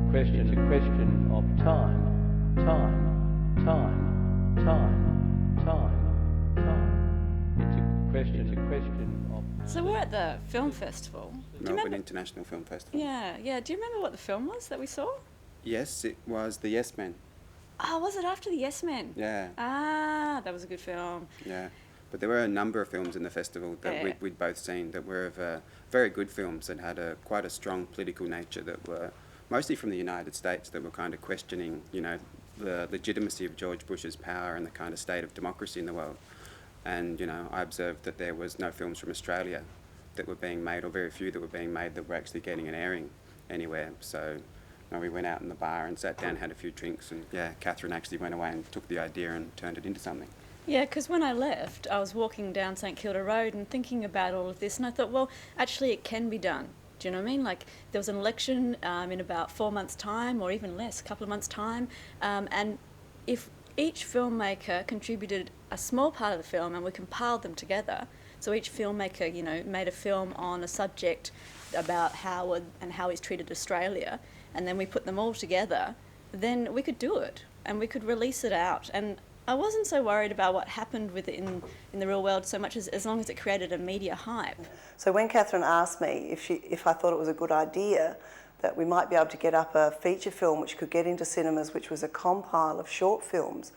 It's a question of time. It's a question of... So we're at the film festival. Melbourne International Film Festival. Yeah. Do you remember what the film was that we saw? Yes, it was The Yes Men. Oh, was it after the Yes Men? Yeah. Ah, that was a good film. Yeah. But there were a number of films in the festival that we'd both seen that were of very good films that had quite a strong political nature, that were mostly from the United States, that were kind of questioning, the legitimacy of George Bush's power and the kind of state of democracy in the world. And, I observed that there was no films from Australia that were being made, or very few that were being made, that were actually getting an airing anywhere. So we went out in the bar and sat down, had a few drinks, and Catherine actually went away and took the idea and turned it into something. Yeah, because when I left, I was walking down St Kilda Road and thinking about all of this, and I thought, well, actually it can be done. Do you know what I mean? Like, there was an election in about 4 months' time, or even less, a couple of months' time, and if each filmmaker contributed a small part of the film and we compiled them together, so each filmmaker, made a film on a subject about Howard and how he's treated Australia, and then we put them all together, then we could do it and we could release it out. And I wasn't so worried about what happened with it in the real world so much as long as it created a media hype. So when Catherine asked me if I thought it was a good idea that we might be able to get up a feature film which could get into cinemas, which was a compile of short films,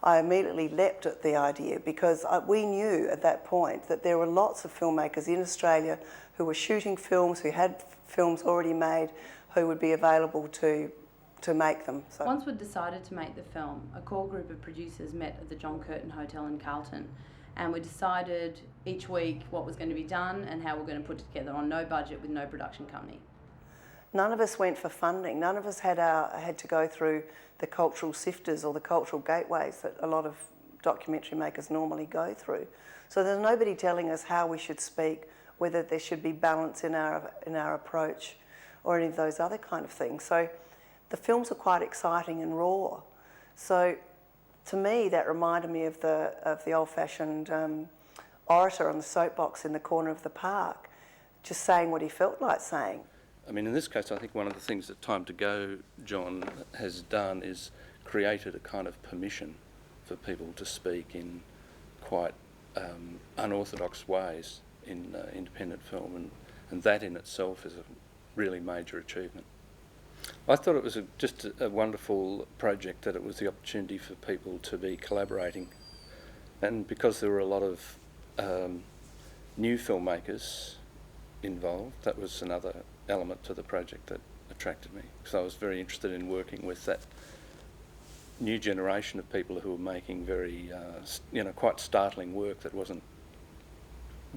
I immediately leapt at the idea, because we knew at that point that there were lots of filmmakers in Australia who were shooting films, who had films already made, who would be available to make them. So once we'd decided to make the film, a core group of producers met at the John Curtin Hotel in Carlton, and we decided each week what was going to be done and how we're going to put it together on no budget with no production company. None of us went for funding. None of us had to go through the cultural sifters or the cultural gateways that a lot of documentary makers normally go through. So there's nobody telling us how we should speak, whether there should be balance in our approach, or any of those other kind of things. So the films are quite exciting and raw. So to me, that reminded me of the old-fashioned orator on the soapbox in the corner of the park, just saying what he felt like saying. I mean, in this case, I think one of the things that Time to Go, John, has done is created a kind of permission for people to speak in quite unorthodox ways in independent film, and that in itself is a really major achievement. I thought it was just a wonderful project, that it was the opportunity for people to be collaborating, and because there were a lot of new filmmakers involved, that was another element to the project that attracted me, because I was very interested in working with that new generation of people who were making very, quite startling work that wasn't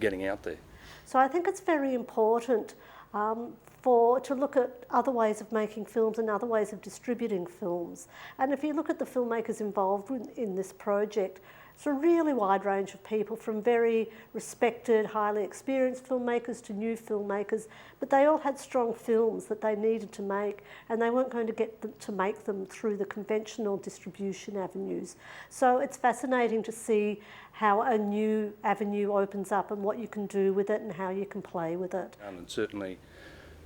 getting out there. So I think it's very important to look at other ways of making films and other ways of distributing films. And if you look at the filmmakers involved in this project, it's a really wide range of people, from very respected, highly experienced filmmakers to new filmmakers, but they all had strong films that they needed to make, and they weren't going to get to make them through the conventional distribution avenues. So it's fascinating to see how a new avenue opens up and what you can do with it and how you can play with it. And certainly,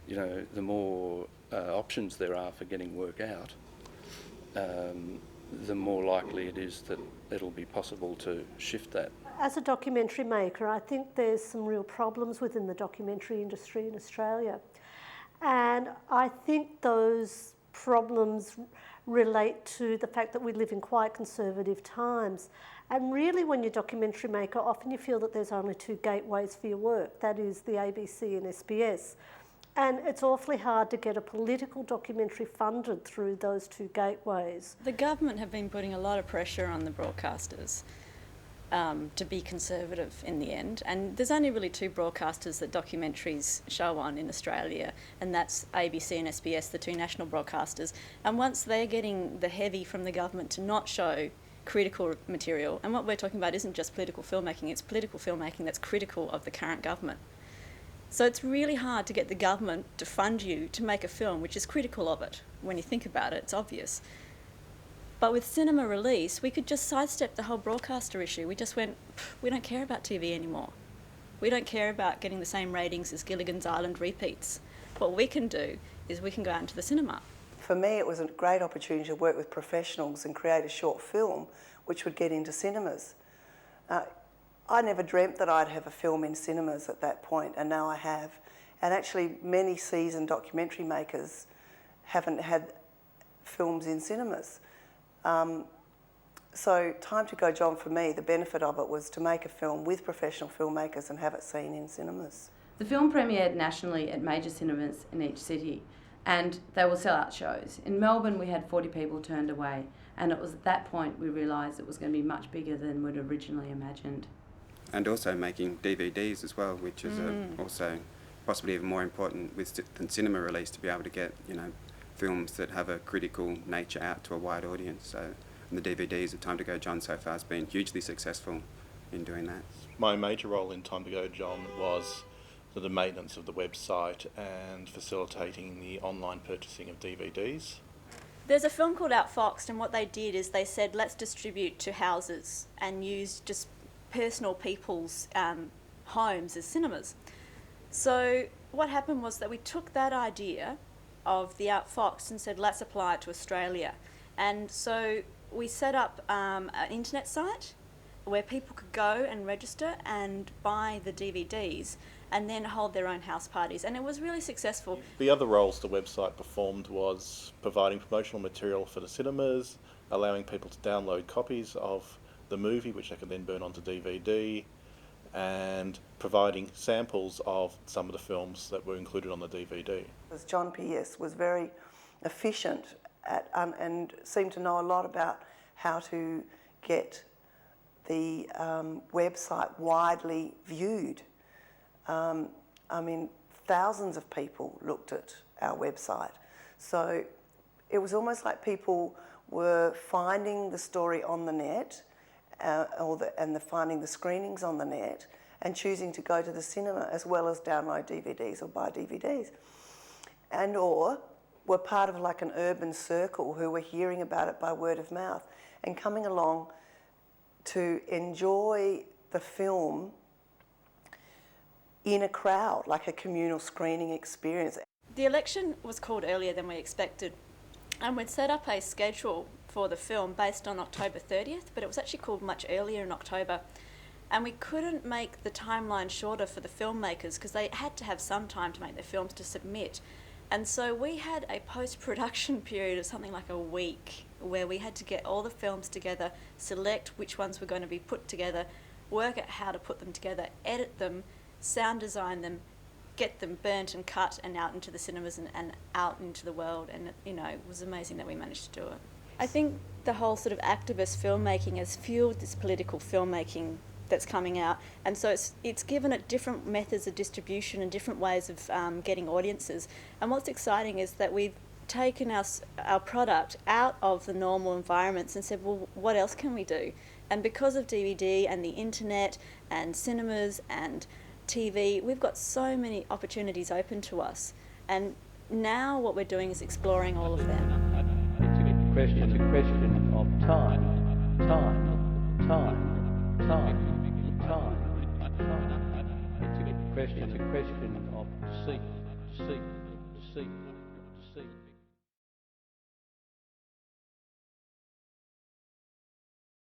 the more options there are for getting work out, the more likely it is that it'll be possible to shift that. As a documentary maker, I think there's some real problems within the documentary industry in Australia. And I think those problems relate to the fact that we live in quite conservative times. And really, when you're a documentary maker, often you feel that there's only two gateways for your work. That is the ABC and SBS. And it's awfully hard to get a political documentary funded through those two gateways. The government have been putting a lot of pressure on the broadcasters to be conservative in the end. And there's only really two broadcasters that documentaries show on in Australia, and that's ABC and SBS, the two national broadcasters. And once they're getting the heavy from the government to not show critical material, and what we're talking about isn't just political filmmaking, it's political filmmaking that's critical of the current government. So it's really hard to get the government to fund you to make a film which is critical of it. When you think about it, it's obvious. But with cinema release, we could just sidestep the whole broadcaster issue. We just went, we don't care about TV anymore. We don't care about getting the same ratings as Gilligan's Island repeats. What we can do is we can go out into the cinema. for me it was a great opportunity to work with professionals and create a short film which would get into cinemas. I never dreamt that I'd have a film in cinemas at that point, and now I have. And actually many seasoned documentary makers haven't had films in cinemas. So Time to Go John, for me, the benefit of it was to make a film with professional filmmakers and have it seen in cinemas. The film premiered nationally at major cinemas in each city, and they were sell-out shows. In Melbourne we had 40 people turned away, and it was at that point we realised it was going to be much bigger than we'd originally imagined. And also making DVDs as well, which is also possibly even more important than cinema release, to be able to get, you know, films that have a critical nature out to a wide audience. So, and the DVDs of Time to Go John so far has been hugely successful in doing that. My major role in Time to Go John was the maintenance of the website and facilitating the online purchasing of DVDs. There's a film called Outfoxed, and what they did is they said, let's distribute to houses and use just personal people's homes as cinemas. So what happened was that we took that idea of the Outfoxed and said, let's apply it to Australia. And so we set up an internet site where people could go and register and buy the DVDs and then hold their own house parties, and it was really successful. The other roles the website performed was providing promotional material for the cinemas, allowing people to download copies of the movie which they could then burn onto DVD, and providing samples of some of the films that were included on the DVD. John Pierce was very efficient at, and seemed to know a lot about how to get the website widely viewed. I mean, thousands of people looked at our website. So it was almost like people were finding the story on the net, finding the screenings on the net, and choosing to go to the cinema as well as download DVDs or buy DVDs. And or were part of like an urban circle who were hearing about it by word of mouth and coming along to enjoy the film in a crowd, like a communal screening experience. The election was called earlier than we expected, and we'd set up a schedule for the film based on October 30th, but it was actually called much earlier in October. And we couldn't make the timeline shorter for the filmmakers because they had to have some time to make their films to submit. And so we had a post-production period of something like a week where we had to get all the films together, select which ones were going to be put together, work out how to put them together, edit them, sound design them, get them burnt and cut and out into the cinemas and out into the world. And, you know, it was amazing that we managed to do it. I think the whole sort of activist filmmaking has fueled this political filmmaking that's coming out, and so it's given it different methods of distribution and different ways of getting audiences. And what's exciting is that we've taken our product out of the normal environments and said, well, what else can we do? And because of DVD and the internet and cinemas and TV, we've got so many opportunities open to us. And now what we're doing is exploring all of them. It's a question of time. It's a question of seek.